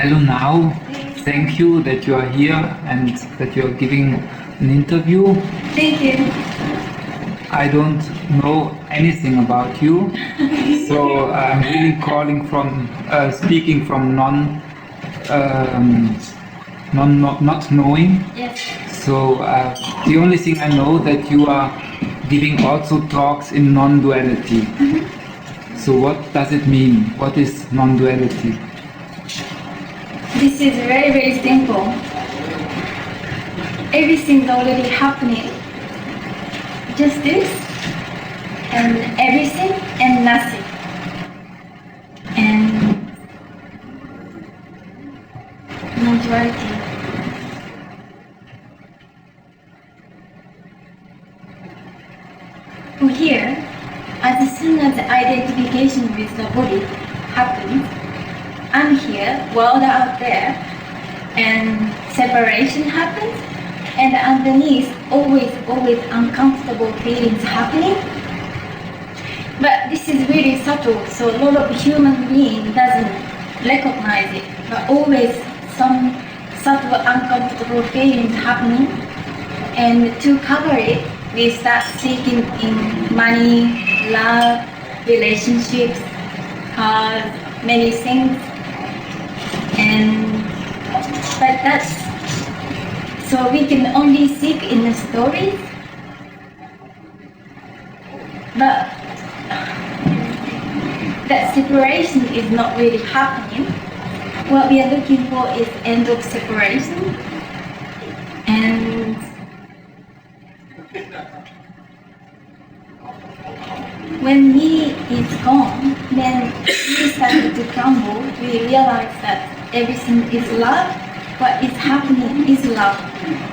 Hello now. Thank you that you are here and that you are giving an interview. Thank you. I don't know anything about you, so I'm really calling from speaking from not knowing. Yes. So the only thing I know that you are giving also talks in non-duality. So what does it mean? What is non-duality? This is very, very simple. Everything's already happening. Just this, and everything, and nothing. And non-duality. For here, as soon as the identification with the body happens, I'm here, world out there, and separation happens, and underneath, always uncomfortable feelings happening. But this is really subtle, so a lot of human being doesn't recognize it, but always some subtle uncomfortable feelings happening, and to cover it, we start seeking in money, love, relationships, cars, many things. But that's, so we can only seek in the stories, but that separation is not really happening. What we are looking for is end of separation, and when me is gone, then we started to crumble. We realize that everything is love. What is happening is love.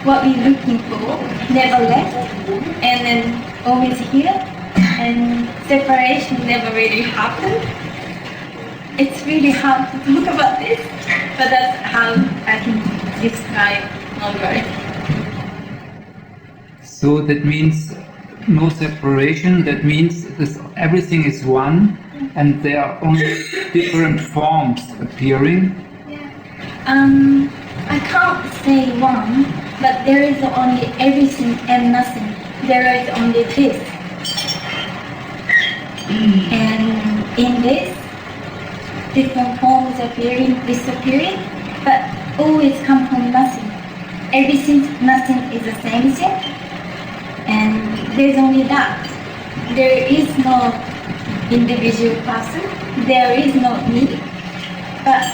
What we're looking for never left, and then always here, and separation never really happened. It's really hard to talk about this, but that's how I can describe non-duality. So that means no separation, that means everything is one and there are only different forms appearing. I can't say one, but there is only everything and nothing. There is only this. And in this, different forms appearing, disappearing, but always come from nothing. Everything, nothing is the same thing, and there's only that. There is no individual person, there is no me, but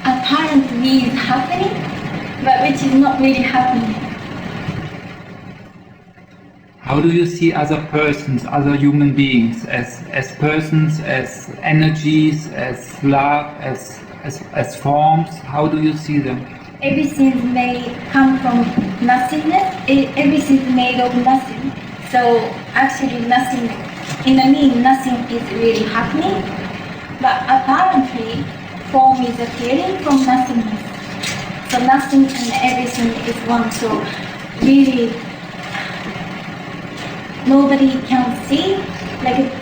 apparent me is happening, but which is not really happening. How do you see other persons, other human beings, as persons, as energies, as love, as forms? How do you see them? Everything may come from nothingness. Everything is made of nothing. So actually nothing, in a mean, nothing is really happening. But apparently, form is appearing from nothingness. So nothing and everything is one. So really, nobody can see. Like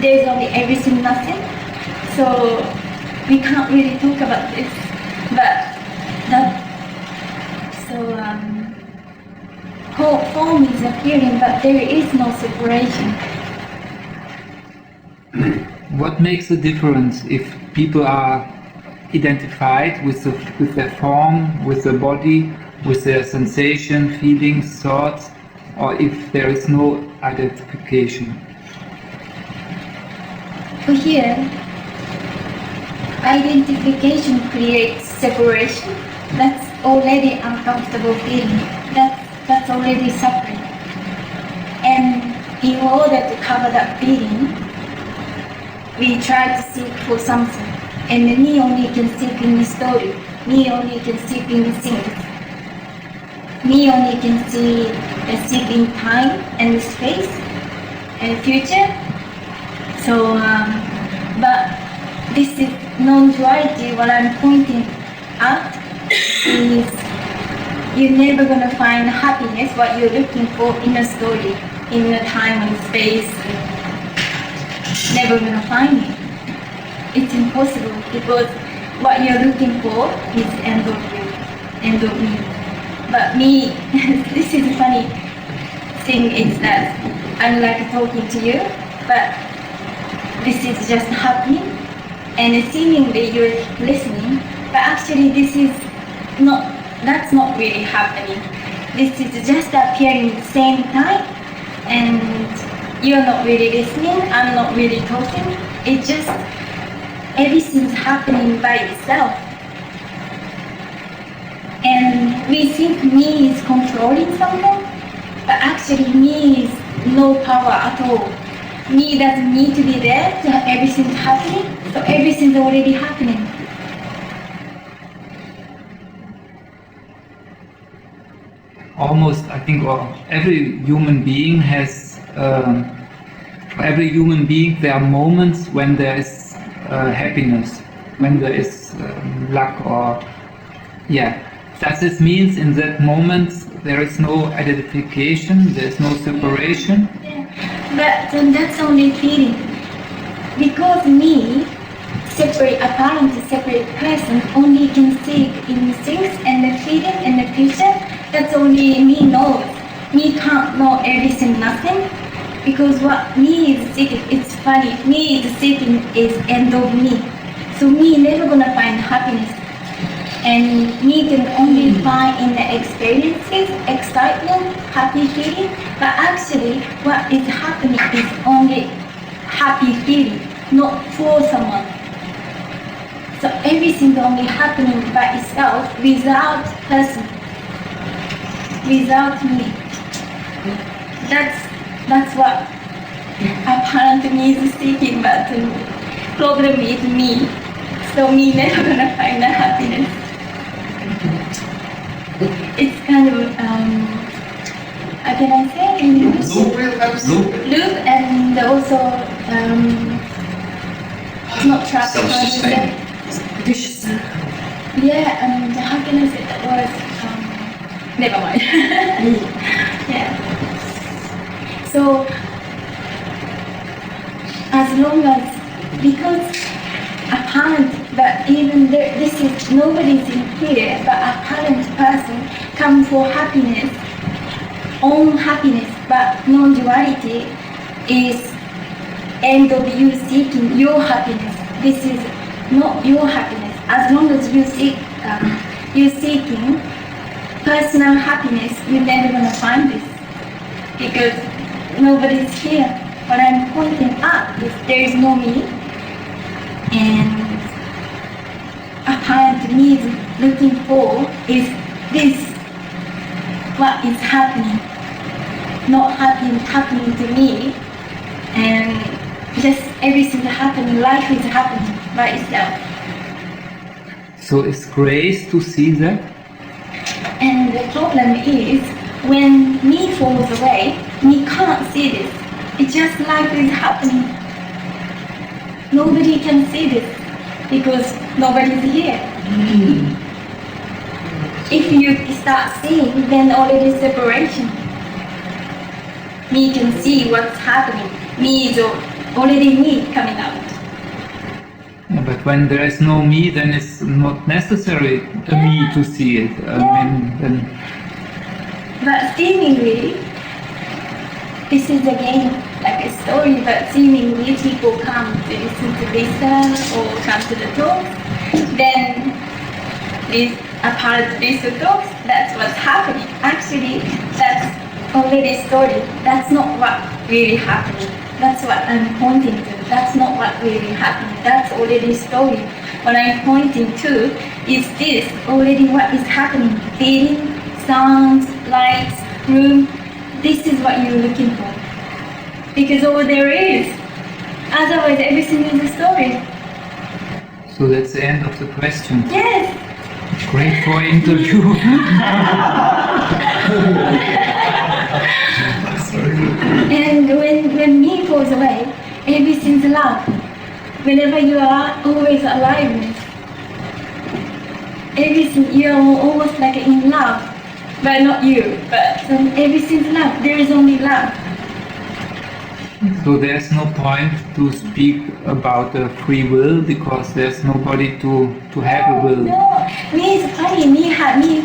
there's only everything, nothing. So we can't really talk about this. But whole form is appearing, but there is no separation. What makes the difference if people are identified with their form, with the body, with their sensation, feelings, thoughts, or if there is no identification? For here, identification creates separation. That's already uncomfortable feeling. That's already suffering. And in order to cover that feeling, we try to seek for something. And me only can seek in the story. Me only can seek in the things. Me only can seek in time and space and future. So, but this is non-duality. What I'm pointing out is you're never going to find happiness, what you're looking for in a story, in a time and space. Never going to find it. it's impossible because what you're looking for is end of you, end of me. But me, this is a funny thing is that I'm like talking to you, but this is just happening, and seemingly you're listening, but actually this is not, that's not really happening. This is just appearing at the same time, and you're not really listening, I'm not really talking. It just, everything's happening by itself. And we think me is controlling something, but actually me is no power at all. Me doesn't need to be there to have everything happening, so everything's already happening. Almost, I think, every human being has, every human being, there are moments when there is happiness, when there is luck, or, yeah. Does this mean in that moment there is no identification, there is no separation? Yeah. But that's only feeling. Because me, separate, apparently separate person, only can see in things and the feeling and the future. That's only me knows. Me can't know everything, nothing. Because what me is seeking, it's funny, me is seeking is end of me. So me never gonna find happiness. And me can only find in the experiences, excitement, happy feeling. But actually, what is happening is only happy feeling, not for someone. So everything's only happening by itself, without person, without me. That's what apparently me is seeking, but the problem is me. So me never gonna find the happiness. It's kind of, how can I say in English? Loop, and also, it's not trap, Self-sustaining. Vicious. Yeah, and how can I say that word? Never mind. Yeah. So, as long as, because apparent, but even there, this is, nobody's in here, but apparent person come for happiness, own happiness, but non-duality is end of you seeking your happiness. This is not your happiness. As long as you seek, you're seeking personal happiness, you're never gonna find this because nobody's here. What I'm pointing at is there is no me, and apparent me looking for is this, what is happening, not happening to me, and just everything happening, life is happening by itself. So is grace to see that? And the problem is when me falls away, me can't see this. It's just life is happening. Nobody can see this because nobody's here. If you start seeing, then already separation. Me can see what's happening. Me is already me coming out. Yeah, but when there is no me, then it's not necessary me to see it. I mean, then But seemingly, this is again like a story, but seemingly people come to listen to listen or come to the talk, then these apart these talks, that's what's happening. Actually, that's already a story. That's not what really happening. That's what I'm pointing to. That's not what really happening. That's already a story. What I'm pointing to is this already what is happening. Feeling, sounds, lights, room. This is what you're looking for. Because all there is. Otherwise, everything is a story. so that's the end of the question. Yes. Great for interview. And when me falls away, everything's love. Whenever you are always aliveness. Everything, you're almost like in love. But not you, but everything's love. There is only love. So there's no point to speak about the free will because there's nobody to have a will. No, me is funny. Me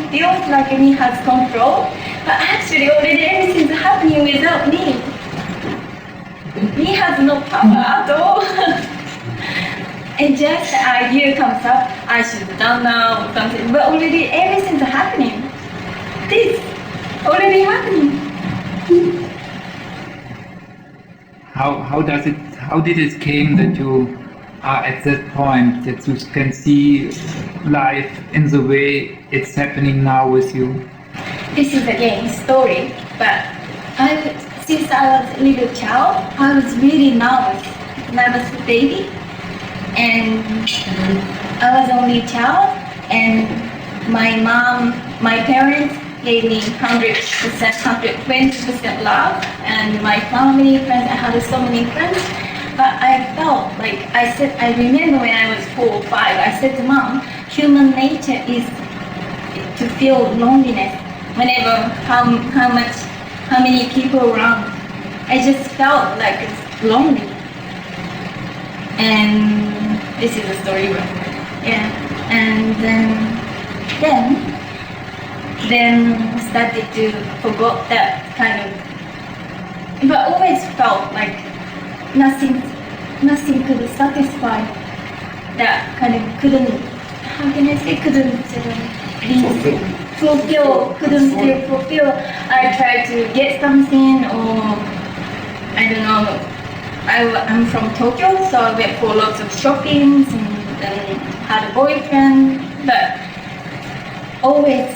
feels like me has control, but actually already everything's happening without me. Me has no power at all. And just the idea comes up, I should have done now or something, but already everything's happening. This already happening. How did it came that you are at that point that you can see life in the way it's happening now with you? This is again story, but since I was a little child, I was really nervous baby, and I was only a child, and my parents gave me 100%, 120% love, and my family, friends, I had so many friends, but I felt like, I remember when I was 4 or 5, I said to Mom, human nature is to feel loneliness whenever, how many people around. I just felt like it's lonely. And this is a story, but yeah. And then started to forget that kind of, but always felt like nothing could satisfy that kind of fulfill. I tried to get something, or I don't know. I'm from Tokyo, so I went for lots of shoppings and had a boyfriend, but always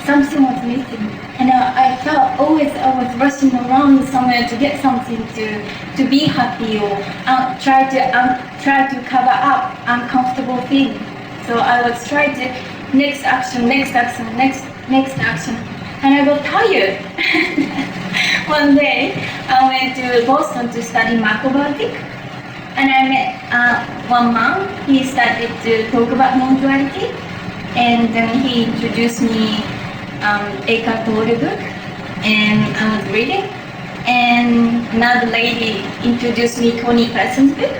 something was missing. And I felt always I was rushing around somewhere to get something to be happy, or try to cover up uncomfortable feeling. So I was trying to next action, and I got tired. One day I went to Boston to study macrobiotic, and I met one man. He started to talk about non-duality, and then he introduced me Eckhart Tolle book, and I was reading. And another lady introduced me Tony Parsons book,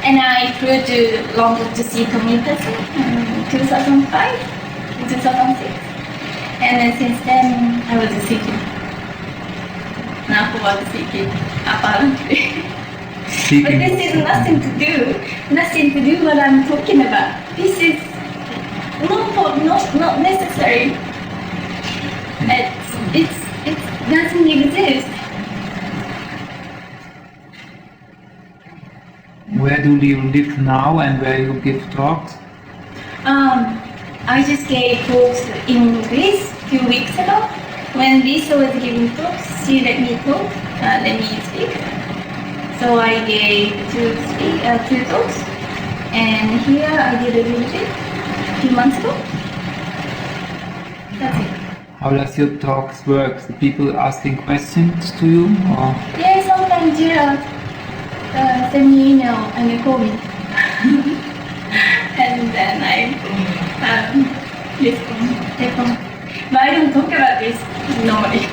and I flew to London to see Tony Parsons in 2005, 2006, and then since then I was seeking. Naho was seeking, apparently. But this is nothing to do what I'm talking about. This is not necessary. It doesn't exist. Where do you live now and where you give talks? I just gave talks in Greece a few weeks ago. When Lisa was giving talks, she let me talk, let me speak. So I gave two talks, and here I did a little bit a few months ago. That's it. How does your talks work? The people asking questions to you, or? Yeah, sometimes Gerald send me email and they call me, and then I respond. But I don't talk about this normally.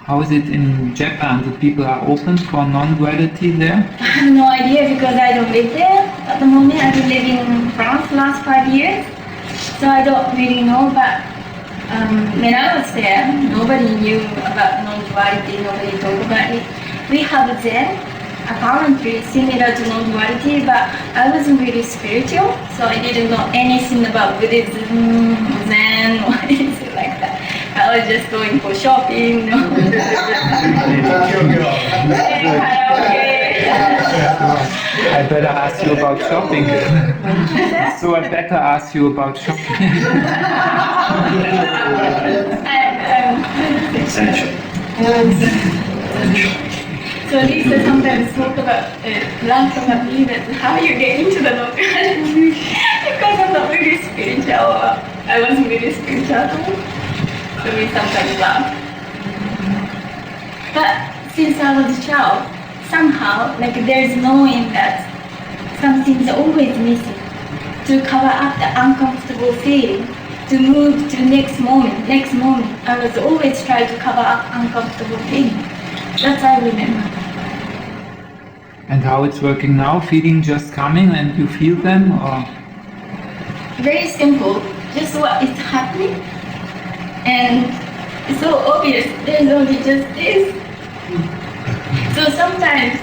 How is it in Japan? The people are open for non-duality there? I have no idea because I don't live there at the moment. I've been living in France the last 5 years, so I don't really know. But when I was there, nobody knew about non-duality, nobody talked about it. We have Zen, apparently similar to non-duality, but I wasn't really spiritual, so I didn't know anything about Buddhism, Zen, or anything like that. I was just going for shopping. I better ask you about shopping. So I better ask you about shopping. So Lisa sometimes talk about learn from me that how you get into the non-duality because I'm not really spiritual. I wasn't really spiritual at all. So we sometimes laugh. But since I was a child, somehow like there's knowing that something's always missing to cover up the uncomfortable feeling, to move to next moment. I was always trying to cover up uncomfortable feeling. That's I remember. And how it's working now? Feeling just coming and you feel them, or? Very simple, just what is happening, and it's so obvious. There's only just this. So sometimes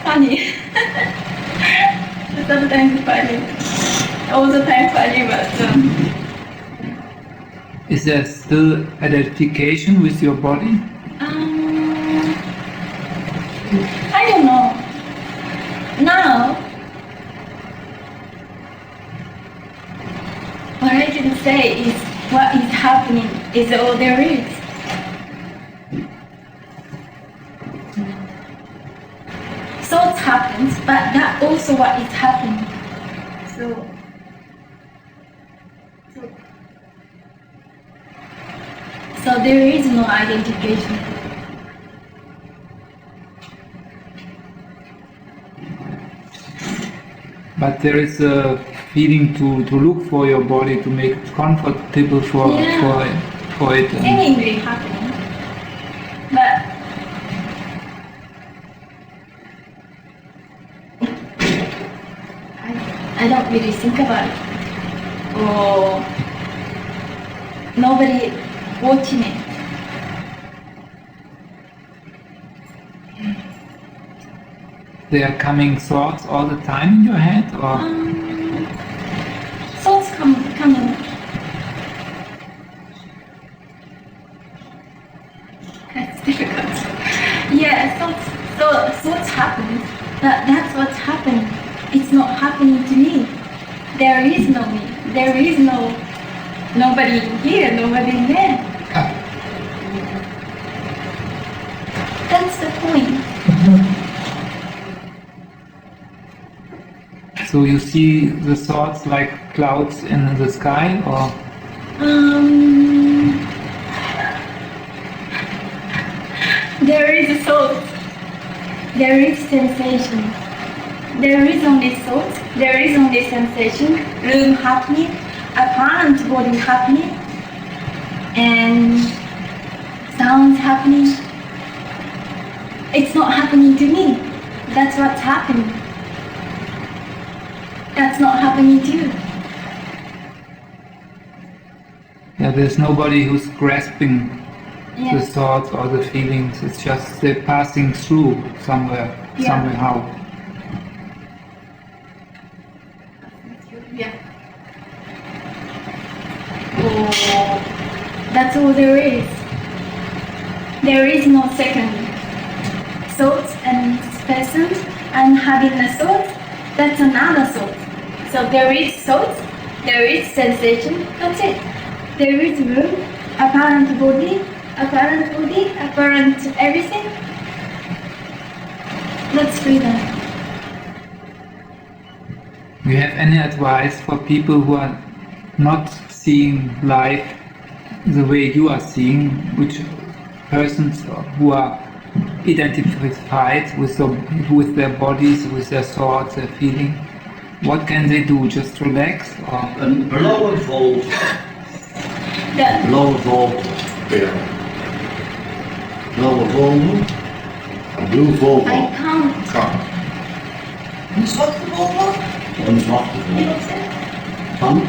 funny, sometimes funny, all the time funny, but. Is there still identification with your body? I don't know. Now, what I can say is what is happening is all there is. Thoughts happens, but that also what is happening. So there is no identification. But there is a feeling to look for your body, to make it comfortable for it. Seemingly happening, but I don't really think about it, or nobody watching it. There are coming thoughts all the time in your head, or? Thoughts coming. That's difficult. Yeah, thoughts happen. That's what's happening. It's not happening to me. There is no me. There is nobody here, nobody there. That's the point. So you see the thoughts like clouds in the sky, or? There is a thought. There is sensation. There is only thought. There is only sensation. Room happening. Apparent body happening. And sounds happening. It's not happening to me. That's what's happening. That's not happening to you. Yeah, there's nobody who's grasping the thoughts or the feelings. It's just they're passing through somewhere, somehow. Yeah. Oh, that's all there is. There is no second. Thoughts and person and having a thought, that's another thought. So there is thought, there is sensation, that's it. There is room, apparent body, apparent everything. That's freedom. Do you have any advice for people who are not seeing life the way you are seeing, which persons who are identified with their bodies, with their thoughts, their feeling? What can they do? Just relax, or? Een blauwe vogel. Blauwe vogel. Ja. Blauwe vogel. Een blue vogel. I can't. Kan. Een zwarte vogel? Een zwarte vogel. Van?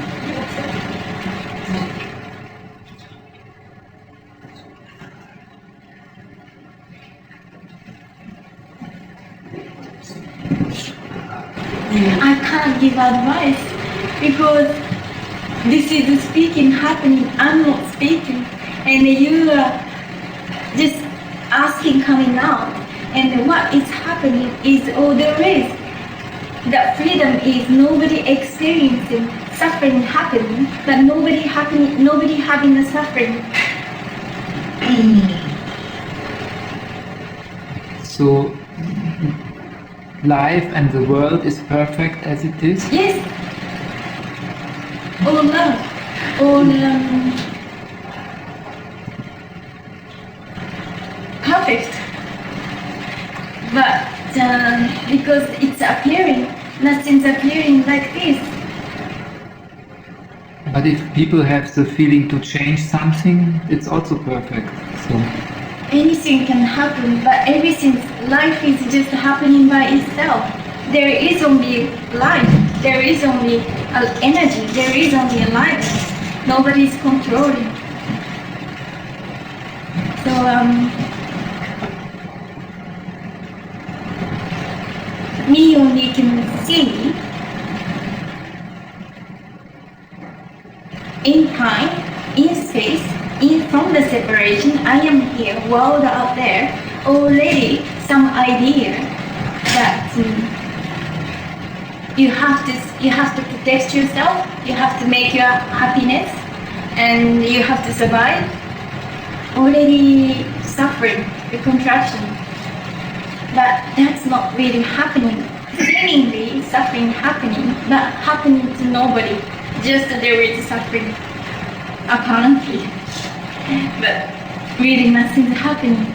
I can't give advice because this is the speaking happening. I'm not speaking, and you are just asking coming out. And what is happening is all there is. That freedom is nobody experiencing suffering happening, but nobody having the suffering. So life and the world is perfect as it is? Yes. All love. All perfect. But because it's appearing, nothing's appearing like this. But if people have the feeling to change something, it's also perfect. So Anything can happen, but everything, life is just happening by itself. There is only life, there is only energy, there is only aliveness. Nobody is controlling. So me only can see in time, in space, from the separation. I am here, world out there, already some idea that you have to protect yourself, you have to make your happiness, and you have to survive. Already suffering the contraction, but that's not really happening. Seemingly suffering happening, but happening to nobody. Just there is suffering, apparently, but really nothing's happening.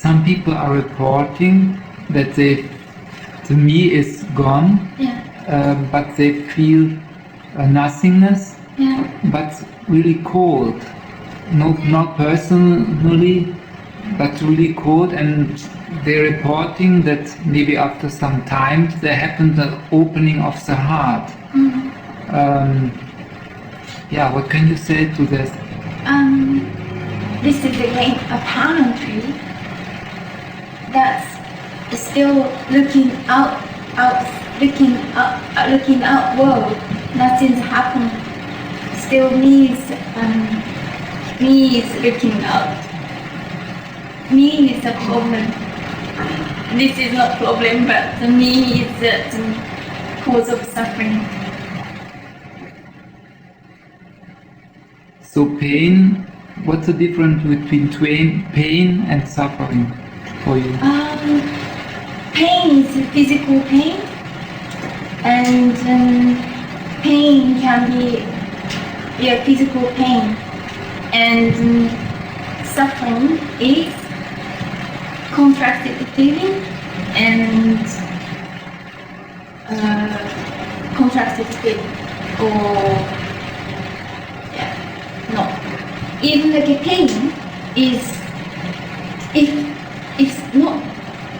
some people are reporting that the me is gone, but they feel a nothingness, but really cold. Not personally, but really cold, and they're reporting that maybe after some time there happened the opening of the heart. What can you say to this? This is again apparently that's still looking outward. Nothing's happening. Still me is looking out. Me is a problem. This is not problem, but the me is the cause of suffering. So pain, what's the difference between pain and suffering for you? Pain is physical pain, and pain can be physical pain, and suffering is contracted feeling and contracted feeling, or no. Even like a pain is, if not,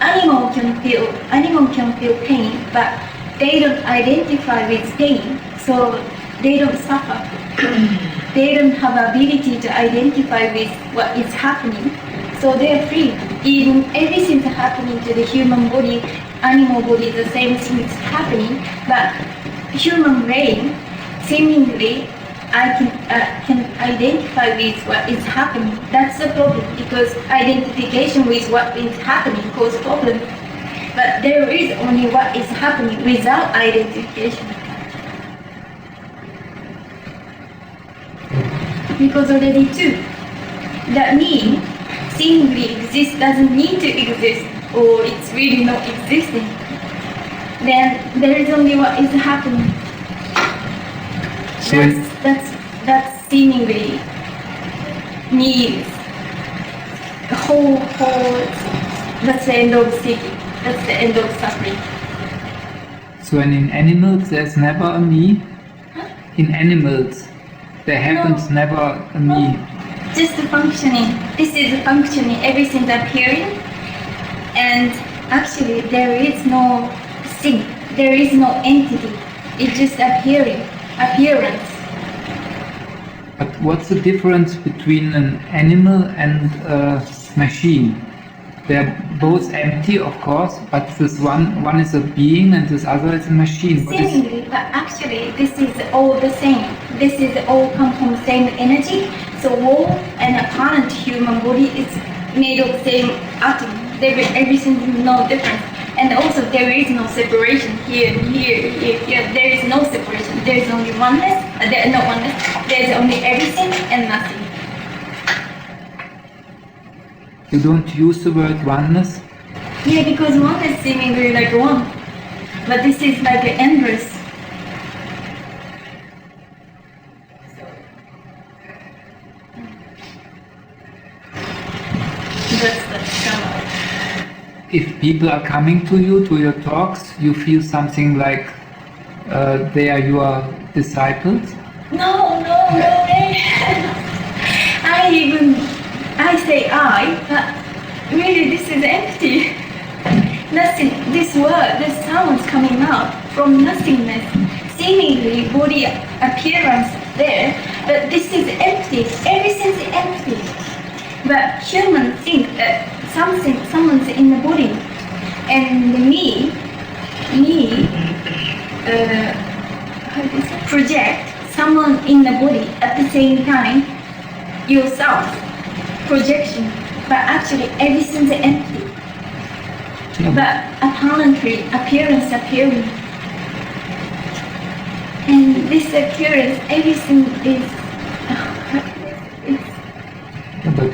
animal can feel pain, but they don't identify with pain, so they don't suffer. They don't have ability to identify with what is happening, so they're free. Even everything's happening to the human body, animal body, the same thing is happening, but human brain seemingly I can identify with what is happening. That's the problem, because identification with what is happening causes problem. But there is only what is happening without identification. Because already too, that me seemingly exists doesn't need to exist, or it's really not existing. Then there is only what is happening. That's seemingly needs the whole. That's the end of seeking. That's the end of suffering. So in animals there's never a me? In animals there happens never a me? Just functioning. This is functioning, everything's appearing, and actually there is no thing, there is no entity. It's just appearance. But what's the difference between an animal and a machine? They're both empty, of course, but this one is a being and this other is a machine. Seemingly, but actually this is all the same. This is all come from the same energy. So whole and apparent human body is made of same atom. Everything is no different. And also there is no separation here. There is no separation. There is only oneness. Not oneness. There is only everything and nothing. You don't use the word oneness? Yeah, because oneness seemingly like one. But this is like endless. That's the summary. If people are coming to you, to your talks, you feel something like they are your disciples? No way. I say I, but really this is empty. Nothing, this word, this sounds coming out from nothingness. Seemingly body appearance there, but this is empty. Everything's empty. But humans think that someone's in the body, and project someone in the body at the same time, yourself, projection, but actually everything's empty. But apparently appearance appearing. And this appearance, everything is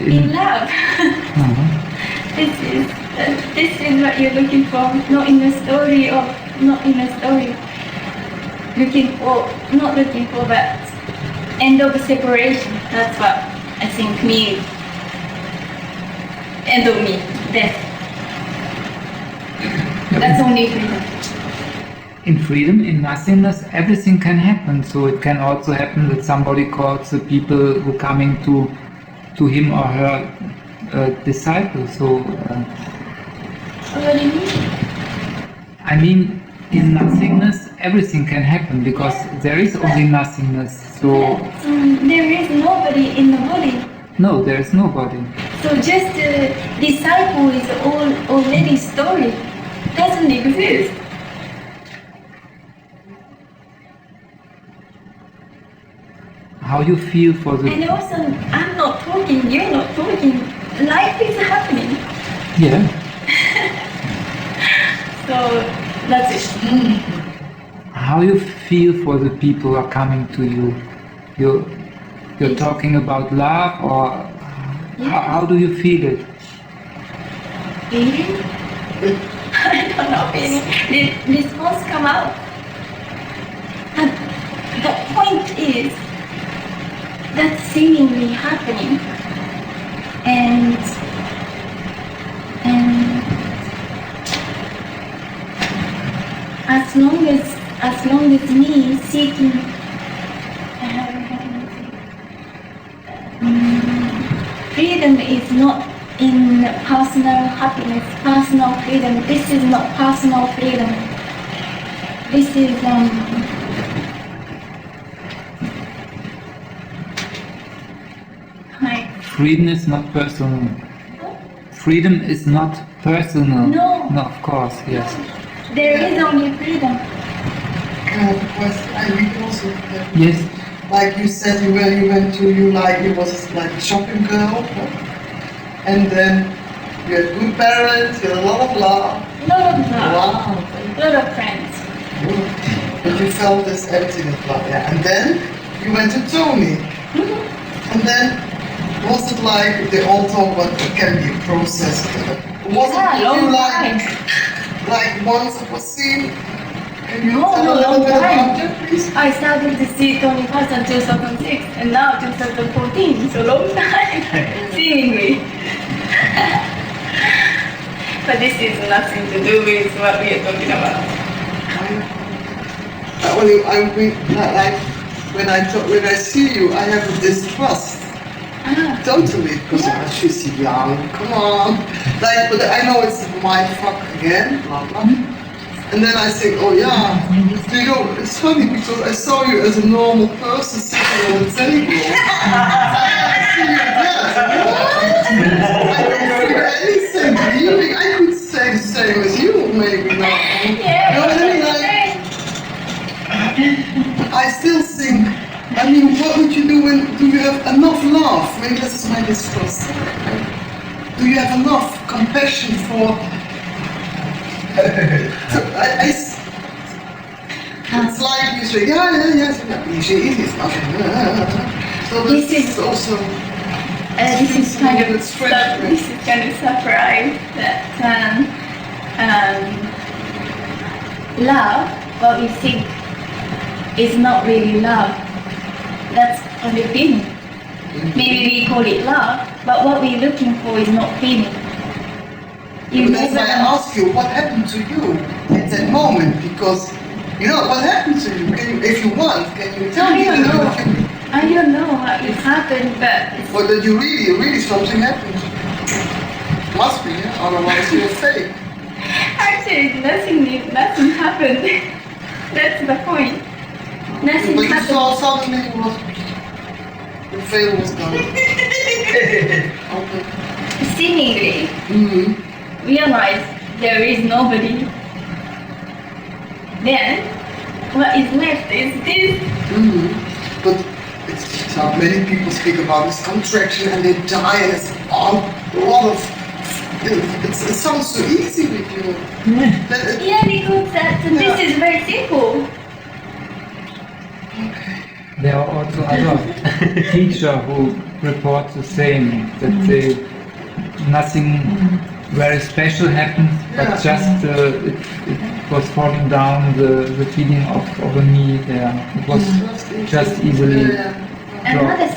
in love. This is what you're looking for, not in a story or not in a story. Not looking for, but end of separation. That's what I think means. End of me, death. That's only freedom. In freedom, in nothingness, everything can happen. So it can also happen that somebody calls the people who are coming to him or her disciples. So What do you mean? I mean, in nothingness, everything can happen because there is only nothingness. So there is nobody in the body. no, there is nobody. So just disciple is already story. Doesn't exist. How you feel for the... And also, I'm not talking, you're not talking. Life is happening. Yeah. So that's it. How you feel for the people who are coming to you? You're talking about love, or how do you feel it? Feeling? I don't know, feeling. The response come out. And the point is that's seemingly happening, and as long as me seeking freedom is not in personal happiness, personal freedom. This is not personal freedom. This is freedom is not personal. Freedom is not personal. No. No, of course, yes. There is only freedom. Can I have a question? I read also that, Yes. like you said, you went to, it was like a shopping girl, and then you had good parents, you had a lot of love. Lot of love. Wow. Lot of friends. But you felt this emptiness, yeah. And then you went to Tony. And then, was it like, they all talk about it can be a process. Was it long like once it was seen? Can you No, tell a little long bit time. about it, please? I started to see Tony Parsons in 2006 and now 2014, so long time, seemingly. But this is nothing to do with what we are talking about. When I see you, I have a distrust. Totally, because she's young, come on. Like, but I know it's my fuck again, blah blah. And then I think, oh yeah, you know, it's funny because I saw you as a normal person sitting on the table. I see you there. I don't feel anything really. I could say the same as you, maybe not. Yeah, You know what I mean? Like, I still think, I mean, what would you do do you have enough love? Maybe this is my distrust. Do you have enough compassion for... it's like you say, it's not. So this is also... this is kind of surprise that love, what we think, is not really love. That's only feeling. Maybe we call it love, but what we're looking for is not feeling. That's why I ask you, what happened to you at that moment? Because You know, what happened to you? Can you, if you want, can you tell me? I don't know what it happened, but Or that you really something happened? Must be, yeah? Otherwise you're fake. actually nothing happened. That's the point. Nothing But you happened. saw suddenly it was, the veil was gone. Okay. Seemingly realize there is nobody. Then what is left is this. But it's many people speak about this contraction and they die and it's a lot of, it sounds so easy with you. Yeah, because this is very simple. There are also other teachers who report the same, that they, nothing very special happened, but just it was falling down, the feeling of a me there. It was just easily Another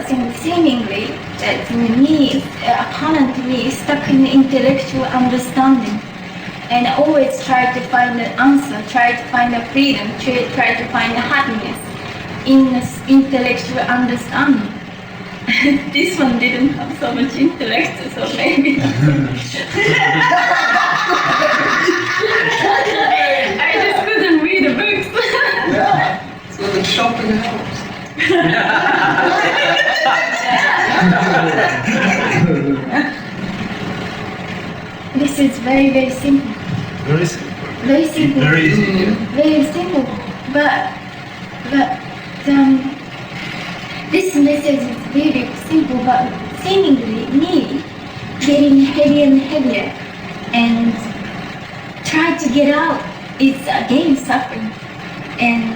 thing, seemingly, that me, apparent to me, is stuck in intellectual understanding, and always try to find an answer, try to find a freedom, try to find a happiness in this intellectual understanding. This one didn't have so much intellect, so maybe. I just couldn't read the books. Yeah, so the shopping helps. This is very, very simple. Very simple. Very simple. Very easy. Very simple. But this message is really simple, but seemingly me getting heavier and heavier and try to get out is again suffering. And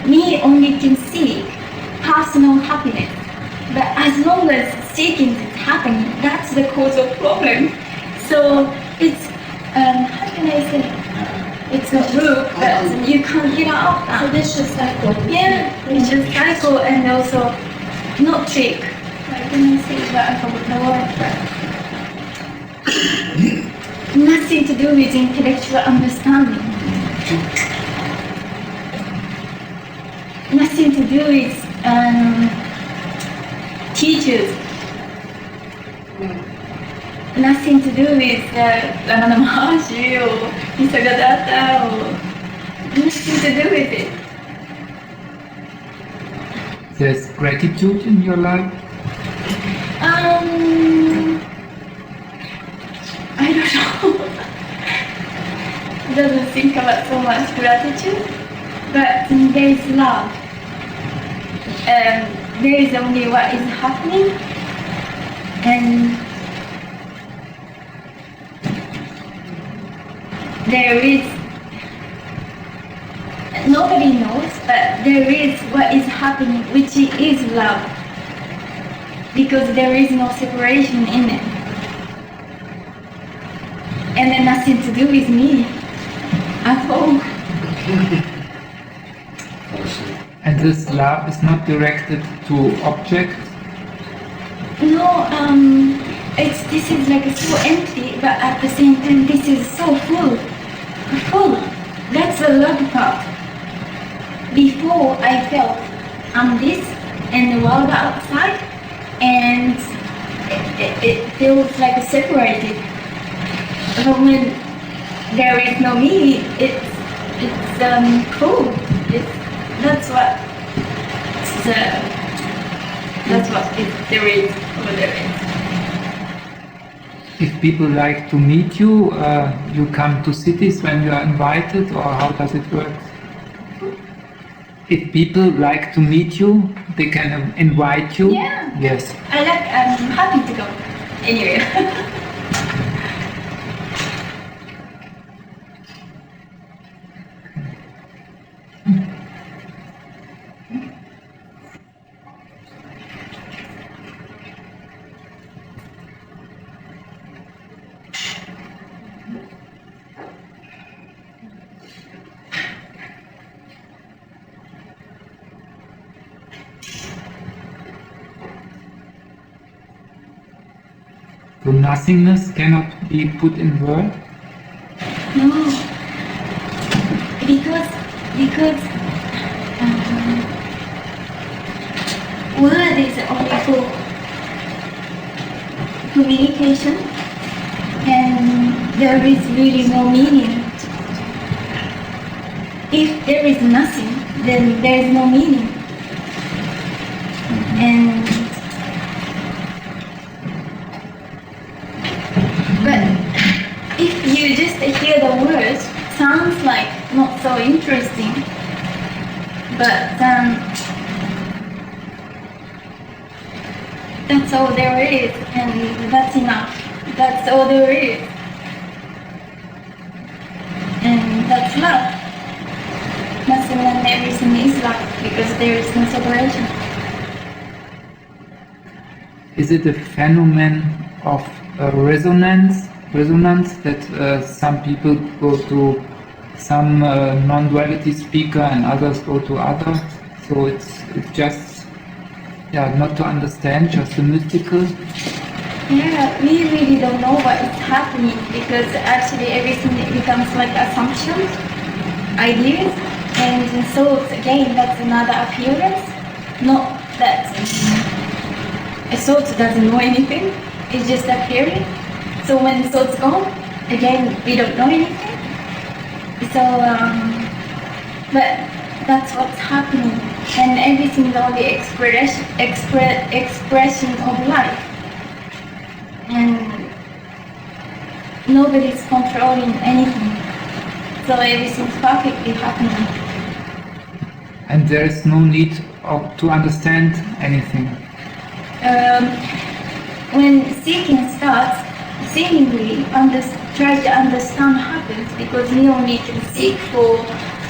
me only can seek personal happiness. But as long as seeking is happening, that's the cause of problem. So it's, how can I say? It's a loop that you can't get out of. So this is cycle. Yeah, it's just cycle and also not trick. How can I say that? I forgot the word. Nothing to do with intellectual understanding. Nothing to do with teachers. Nothing to do with Ramana Maharshi or Nisargadatta or nothing to do with it. there's gratitude in your life. I don't know. Doesn't think about so much gratitude, but there is love. There is only what is happening, and there is, nobody knows, but there is what is happening, which is love, because there is no separation in it. And then nothing to do with me at all. And this love is not directed to objects. No, this is like so empty, but at the same time, this is so full. Full. That's the love part. Before I felt I'm this and the world outside, and it feels like separated. But when there is no me, it's cool. That's what there is over there. If people like to meet you, you come to cities when you are invited, or how does it work? If people like to meet you, they can invite you? Yeah. Yes. I'm happy to go anywhere. So nothingness cannot be put in words? No, because because word is only for communication, and there is really no meaning. If there is nothing, then there is no meaning. And but if you just hear the words, sounds like not so interesting. But that's all there is, and that's enough. That's all there is, and that's love. Nothing and everything is love, because there is no separation. Is it a phenomenon of resonance that some people go to some non-duality speaker and others go to others? So it's just not to understand, just the mystical. Yeah, we really don't know what is happening, because actually everything becomes like assumptions, ideas, and thoughts. Again, that's another appearance. Not that a thought doesn't know anything, it's just appearing. So when the thought's gone, again, we don't know anything. So, but that's what's happening, and everything's only expression of life, and nobody's controlling anything. So everything's perfectly happening. And there is no need to understand anything. When seeking starts, seemingly try to understand happens, because we don't need to seek for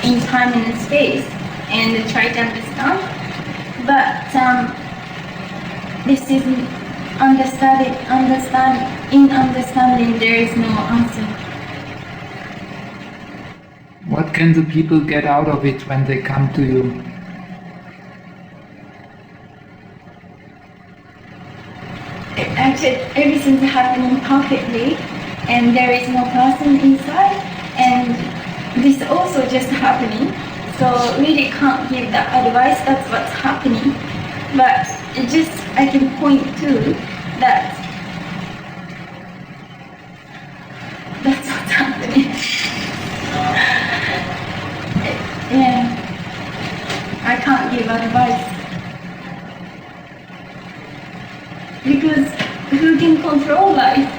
in time and space and try to understand. But this is in understanding there is no answer. What can the people get out of it when they come to you? Actually, everything's happening perfectly, and there is no person inside, and this also just happening. So really can't give the advice, that's what's happening. But it just, I can point to that. That's what's happening. Yeah, I can't give advice. Because who can control life?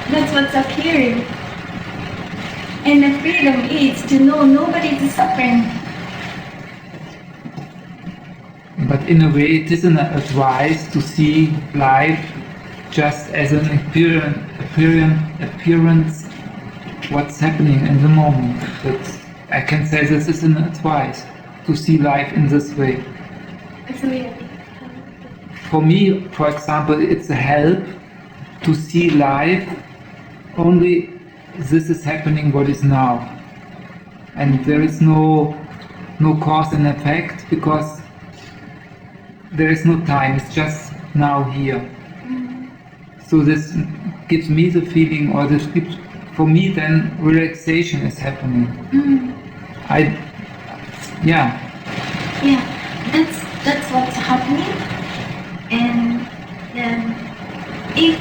That's what's appearing. And the freedom is to know nobody's suffering. But in a way, it isn't an advice to see life just as an appearance, what's happening in the moment. But I can say this is an advice to see life in this way. It's weird. For me, for example, it's a help to see life only this is happening what is now. And there is no cause and effect, because there is no time, it's just now here. So this gives me the feeling, or this gives, for me then, relaxation is happening. Yeah, that's what's happening. And then if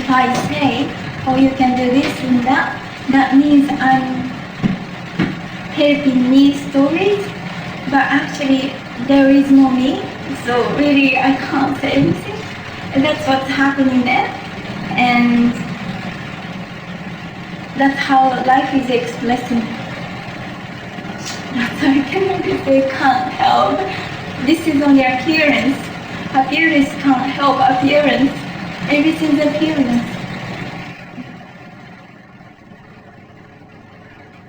I say, oh, you can do this and that, that means I'm helping me stories, but actually there is no me, so really I can't say anything. And that's what's happening there, and that's how life is expressing. That's why I can really say can't help. This is only appearance. Appearance can't help appearance. Everything's appearance.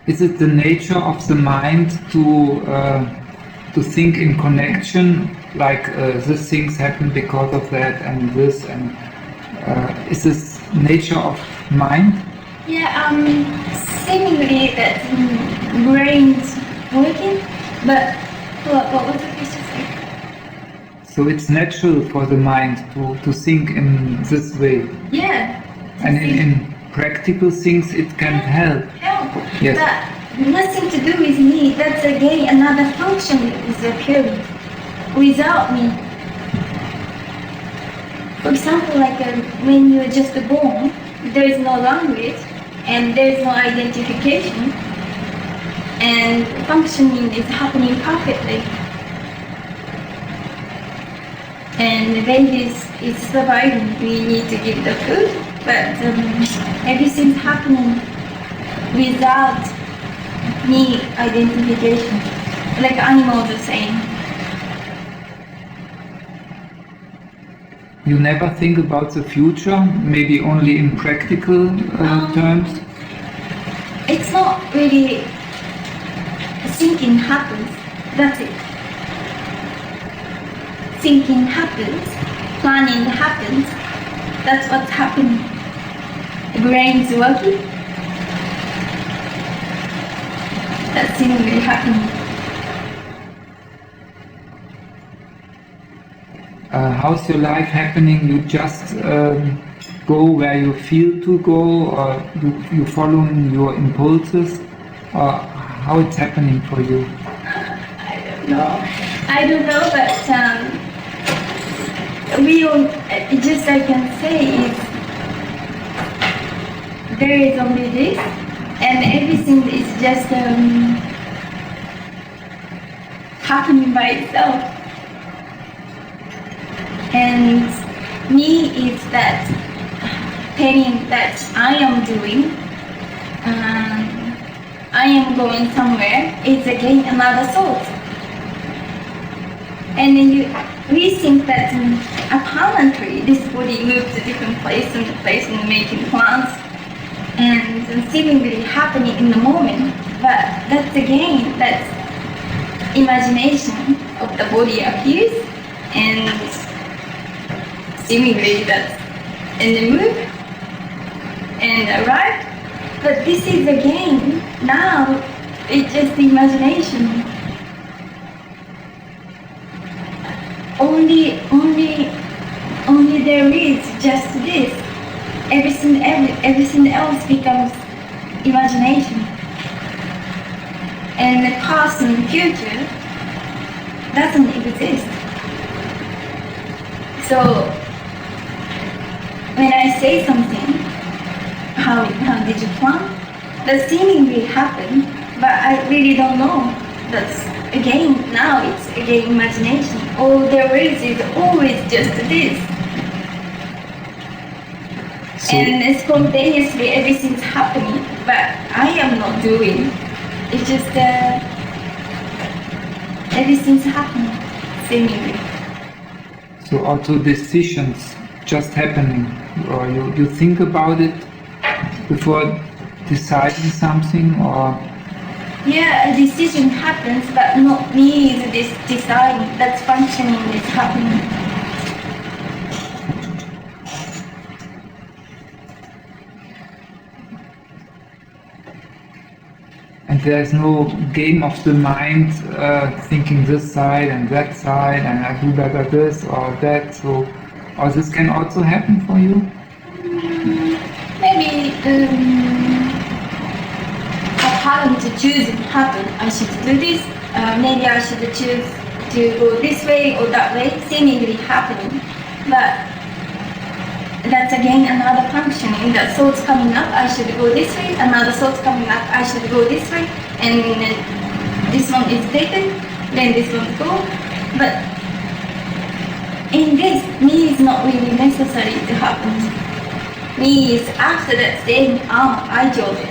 is it the nature of the mind to think in connection, like this things happen because of that and this, and is this nature of mind? Yeah, seemingly that brain's working, but what was the question? So it's natural for the mind to think in this way. Yeah. And in practical things it can help. Help. Yes. nothing to do with me. That's again another function is appearing without me. For example, like when you're just born, there is no language and there is no identification, and functioning is happening perfectly. And the baby is surviving. We need to give the food, but everything's happening without me identification, like animals are saying. You never think about the future, maybe only in practical terms? It's not really thinking happens, that's it. Thinking happens, planning happens, that's what's happening. The brain's working, that's seemingly happening. How's your life happening? You just go where you feel to go, or you following your impulses, or how it's happening for you? I don't know, but we all, just I can say is there is only this, and everything is just happening by itself. And me is that telling that I am doing, I am going somewhere, is again another thought. And then we think that apparently this body moves to different place and making plans and seemingly happening in the moment. But that's again, that's imagination of the body appears and seemingly that's in the move and arrive. But this is again, now it's just imagination. Only there is just this. Everything else becomes imagination. And the past and the future doesn't exist. So when I say something, how did you plan? That seemingly happened, but I really don't know. That's again, now it's again imagination. All there is always just this. So, and spontaneously everything's happening, but I am not doing. It's just everything's happening, seemingly. So also decisions just happening, or you think about it before deciding something, or? Yeah, a decision happens, but not me is deciding. That's functioning, is happening. And there's no game of the mind thinking this side and that side, and I do better this or that. So, or this can also happen for you? Maybe having to choose happen. I should do this. Maybe I should choose to go this way or that way. Seemingly happening, but that's again another functioning. That thoughts coming up, I should go this way. Another thoughts coming up, I should go this way. And this one is taken, then this one go. But in this, me is not really necessary to happen. Me is after that saying, I chose it.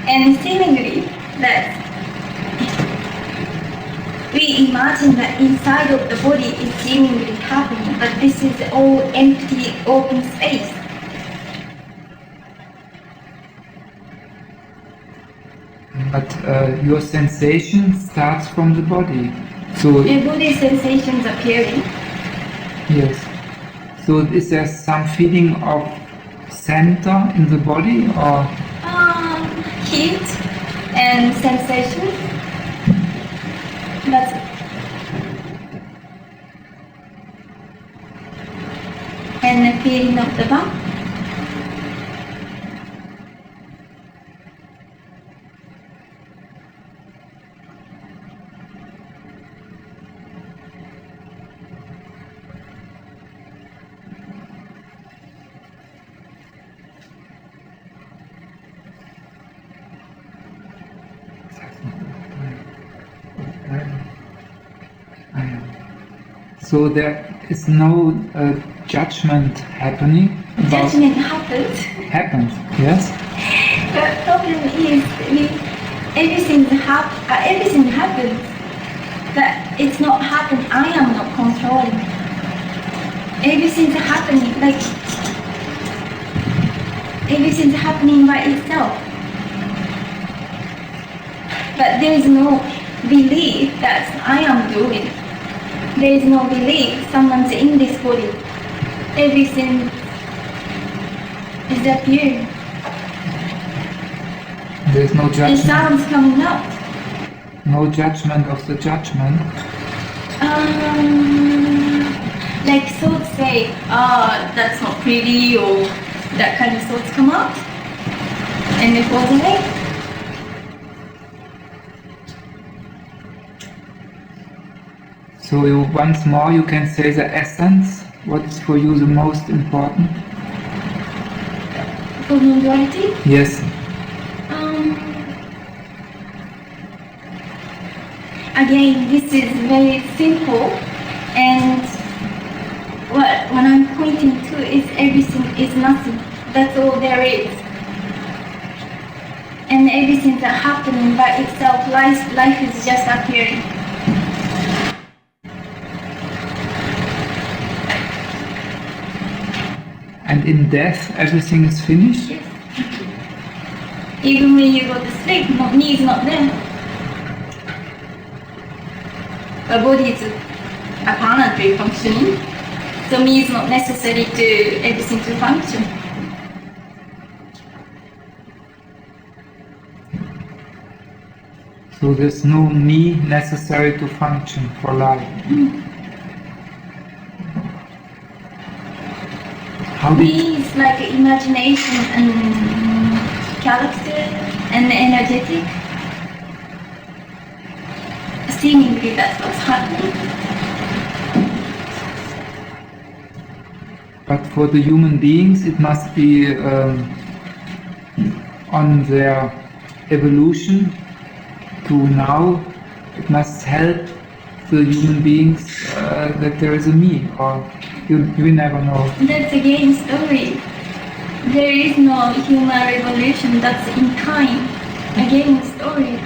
And seemingly that we imagine that inside of the body is seemingly happening, but this is all empty, open space. But your sensation starts from the body. So the body sensations appearing. Yes. So is there some feeling of center in the body, or? Heat and sensation. That's it. And the feeling of the back. So there is no judgment happening. Judgment happens. Happens, yes. The problem is everything happens, but it's not happening. I am not controlling. Everything's happening everything's happening by itself. But there is no belief that I am doing. There is no belief someone's in this body. Everything is appearing. There is no The judgment. sounds coming out. No judgment of the judgment. Like thoughts say, that's not pretty, or that kind of thoughts come out, and it goes away. So once more you can say the essence. What is for you the most important? For non-duality, Yes. again, this is very simple, and when I'm pointing to is everything is nothing. That's all there is. And everything that's happening by itself, life is just appearing. And in death everything is finished? Yes. Even when you go to sleep, me is not there. The body is apparently functioning, so me is not necessary to everything to function. So there's no me necessary to function for life. How did Me is like imagination and character and energetic. Seemingly that's what's happening. But for the human beings, it must be on their evolution to now. It must help the human beings that there is a me, or you never know. That's again story. There is no human revolution, that's in time. Again story.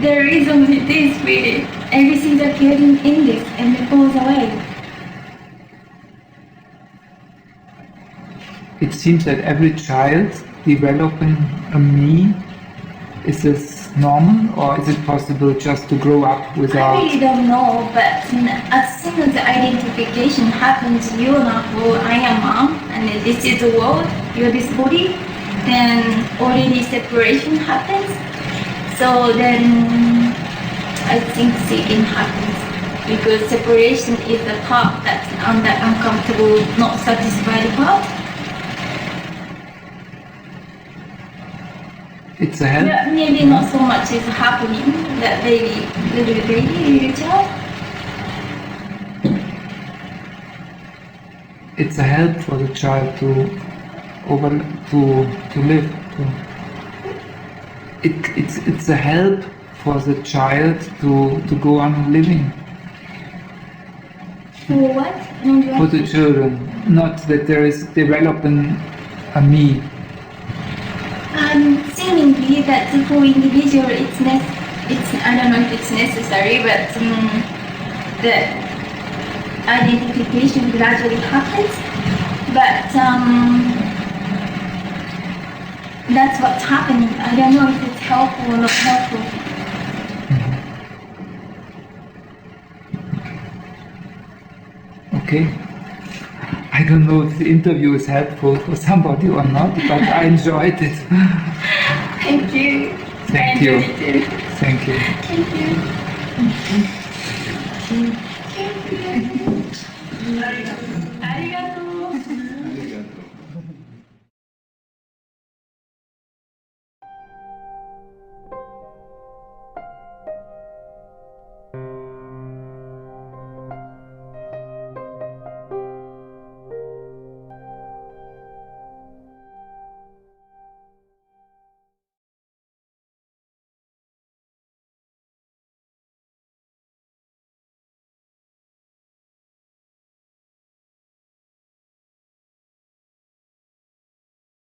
There is only this really. Everything's appearing in this and it goes away. It seems that every child developing a me, is this normal, or is it possible just to grow up without? I really don't know, but as soon as the identification happens, you know, I am mom, and this is the world, you're this body, then already separation happens. So then I think seeking happens, because separation is the part that's uncomfortable, not satisfied part. It's a help. Yeah, maybe not so much is happening, that little child. It's a help for the child to live. It's a help for the child to go on living. For what? For the children, not that there is developing a me. Seemingly that for individual it's I don't know if it's necessary, but the identification gradually happens. But that's what's happening. I don't know if it's helpful or not helpful. Okay. I don't know if the interview is helpful for somebody or not, but I enjoyed it. Thank you. Thank I you. enjoyed it too. Thank you. Thank you. ありがとう。